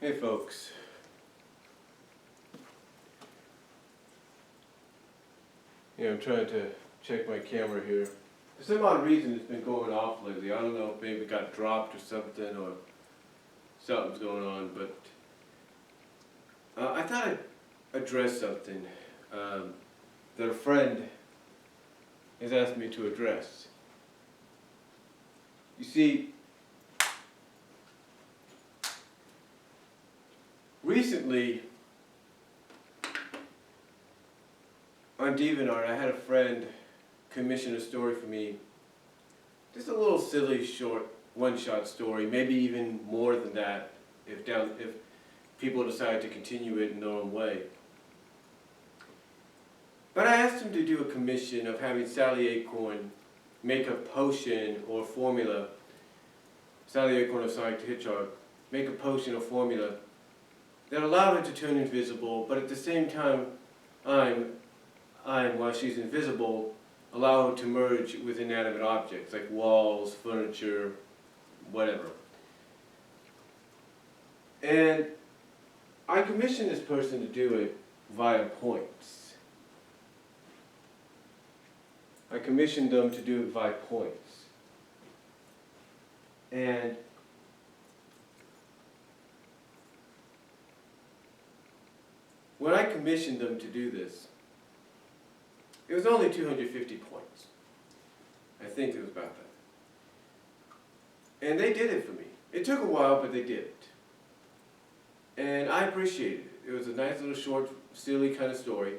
Hey folks. I'm trying to check my camera here. For some odd reason it's been going off lately. I don't know if maybe it got dropped or something, or something's going on, but I thought I'd address something that a friend has asked me to address. You see, recently on DeviantArt, I had a friend commission a story for me. Just a little silly, short, one-shot story, maybe even more than that, if people decide to continue it in their own way. But I asked him to do a commission of having Sally Acorn make a potion or formula, Sally Acorn of Sonic the Hedgehog, make a potion or formula that allowed her to turn invisible, but at the same time, while she's invisible, allow her to merge with inanimate objects like walls, furniture, whatever. And I commissioned this person to do it via points. I commissioned them to do it via points. And when I commissioned them to do this, it was only 250 points. I think it was about that. And they did it for me. It took a while, but they did it. And I appreciated it. It was a nice little short, silly kind of story.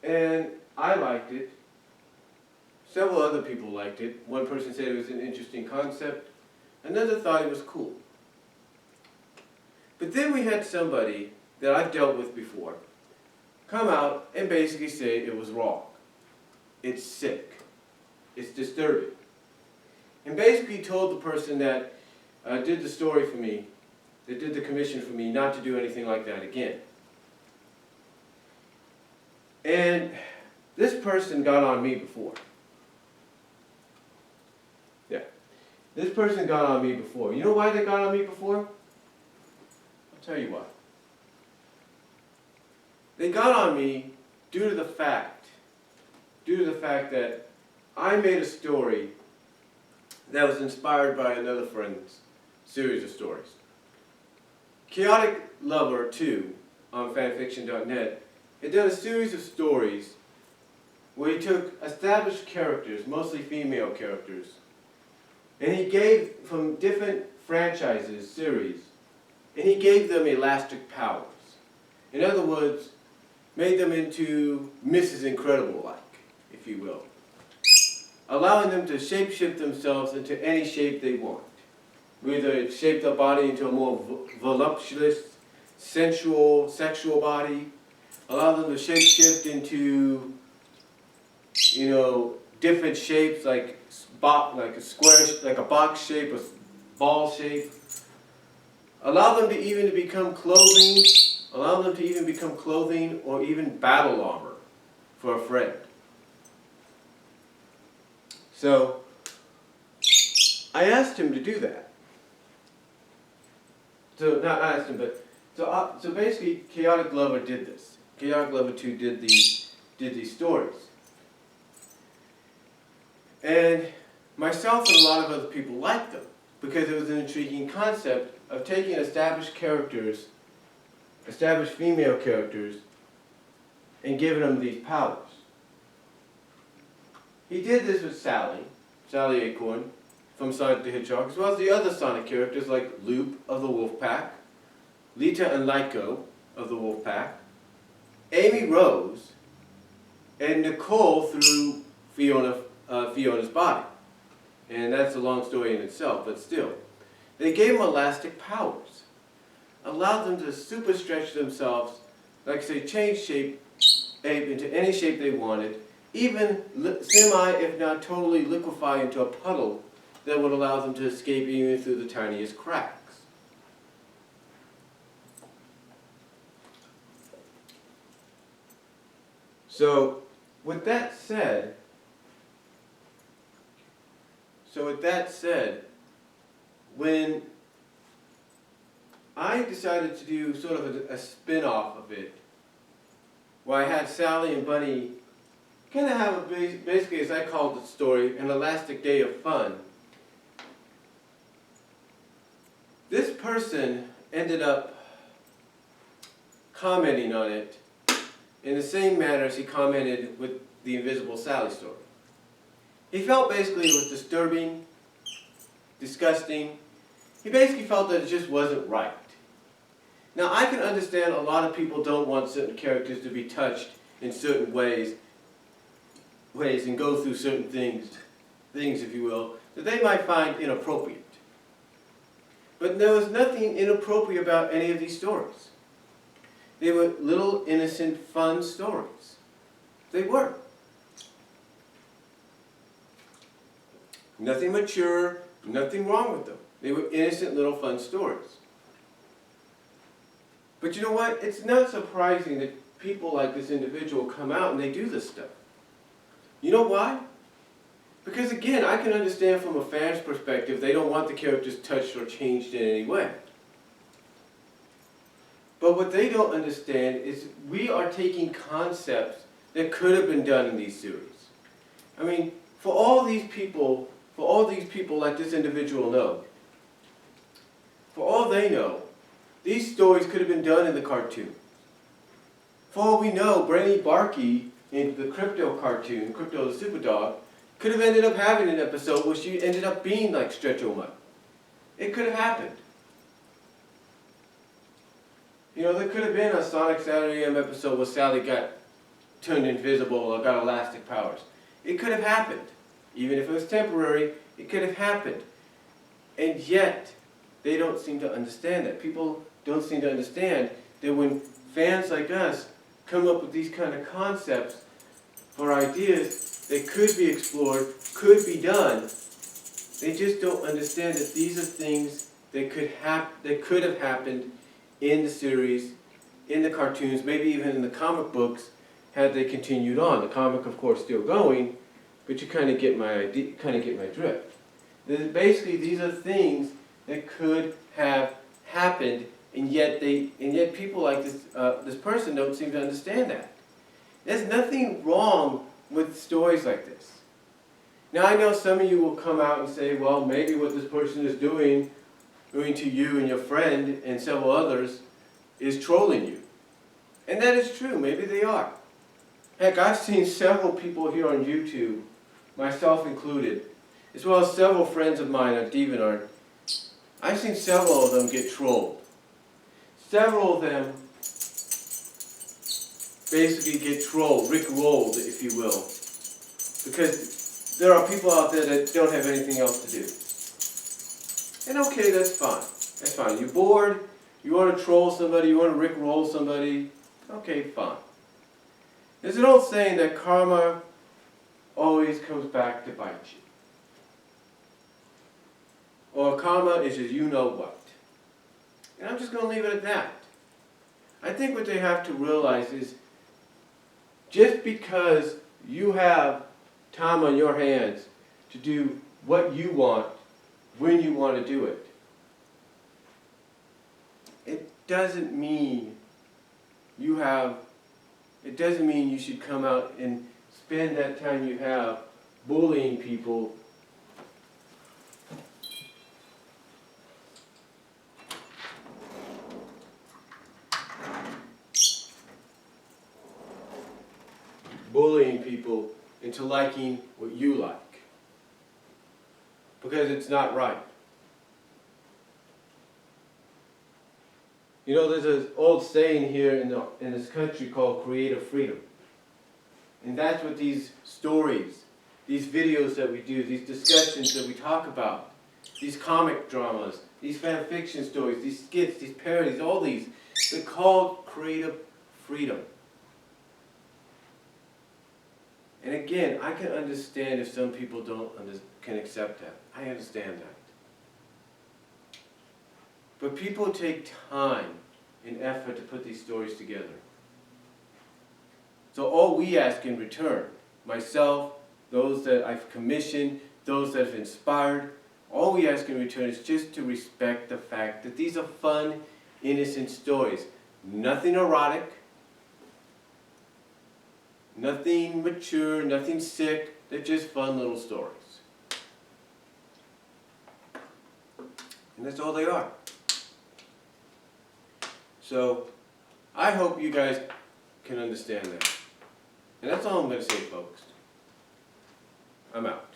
And I liked it. Several other people liked it. One person said it was an interesting concept. Another thought it was cool. But then we had somebody that I've dealt with before come out and basically say it was wrong. It's sick. It's disturbing. And basically told the person that did the story for me, that did the commission for me, not to do anything like that again. And this person got on me before. Yeah. This person got on me before. You know why they got on me before? I'll tell you why. They got on me due to the fact that I made a story that was inspired by another friend's series of stories. Chaotic Lover 2 on fanfiction.net had done a series of stories where he took established characters, mostly female characters, and he gave, from different franchises, series, and he gave them elastic powers. In other words, made them into Mrs. Incredible-like, if you will. Allowing them to shape-shift themselves into any shape they want. Either shape their body into a more voluptuous, sensual, sexual body. Allow them to shape-shift into, different shapes like a square, like a box shape, a ball shape. Allow them to even become clothing. Allow them to even become clothing or even battle armor for a friend. So, I asked him to do that. So, not asked him, but, so basically, Chaotic Lover did this. Chaotic Lover 2 did these stories. And myself and a lot of other people liked them, because it was an intriguing concept of taking established characters, established female characters, and giving them these powers. He did this with Sally Acorn from Sonic the Hedgehog, as well as the other Sonic characters like Loop of the Wolf Pack, Lita and Lyco of the Wolf Pack, Amy Rose, and Nicole through Fiona's body. And that's a long story in itself, but still. They gave them elastic powers. Allowed them to super stretch themselves, like I say, change shape into any shape they wanted, even semi, if not totally, liquefy into a puddle that would allow them to escape even through the tiniest cracks. So, with that said, when I decided to do sort of a spin-off of it, where I had Sally and Bunny kind of have basically, as I called the story, an elastic day of fun. This person ended up commenting on it in the same manner as he commented with the Invisible Sally story. He felt basically it was disturbing, disgusting. He basically felt that it just wasn't right. Now, I can understand a lot of people don't want certain characters to be touched in certain ways and go through certain things, if you will, that they might find inappropriate. But there was nothing inappropriate about any of these stories. They were little, innocent, fun stories. They were. Nothing mature, nothing wrong with them. They were innocent, little, fun stories. But you know what? It's not surprising that people like this individual come out and they do this stuff. You know why? Because again, I can understand from a fan's perspective, they don't want the characters touched or changed in any way. But what they don't understand is we are taking concepts that could have been done in these series. I mean, for all these people like this individual know, for all they know, these stories could have been done in the cartoon. For all we know, Brainy Barkey in the Crypto cartoon, Crypto the Superdog, could have ended up having an episode where she ended up being like Stretch-O-Mud. It could have happened. You know, there could have been a Sonic Saturday AM episode where Sally got turned invisible or got elastic powers. It could have happened. Even if it was temporary, it could have happened. And yet, they don't seem to understand that. People don't seem to understand that when fans like us come up with these kind of concepts or ideas that could be explored, could be done, they just don't understand that these are things that could have happened in the series, in the cartoons, maybe even in the comic books, had they continued on. The comic, of course, still going, but you kind of get my idea, kind of get my drift. Basically, these are things that could have happened, and yet people like this person don't seem to understand that. There's nothing wrong with stories like this. Now, I know some of you will come out and say, well, maybe what this person is doing to you and your friend and several others is trolling you. And that is true. Maybe they are. Heck, I've seen several people here on YouTube, myself included, as well as several friends of mine on DeviantArt. I've seen several of them get trolled. Several of them basically get trolled, rickrolled, if you will, because there are people out there that don't have anything else to do. And okay, that's fine. That's fine. You're bored, you want to troll somebody, you want to rickroll somebody, okay, fine. There's an old saying that karma always comes back to bite you. Or karma is just you know what. And I'm just going to leave it at that. I think what they have to realize is just because you have time on your hands to do what you want when you want to do it, it doesn't mean you should come out and spend that time you have bullying people into liking what you like. Because it's not right. You know, there's an old saying here in this country called creative freedom. And that's what these stories, these videos that we do, these discussions that we talk about, these comic dramas, these fan fiction stories, these skits, these parodies, all these, they're called creative freedom. And again, I can understand if some people can accept that. I understand that. But people take time and effort to put these stories together. So all we ask in return, myself, those that I've commissioned, those that have inspired, all we ask in return is just to respect the fact that these are fun, innocent stories. Nothing erotic, nothing mature, nothing sick. They're just fun little stories. And that's all they are. So, I hope you guys can understand that. And that's all I'm going to say, folks. I'm out.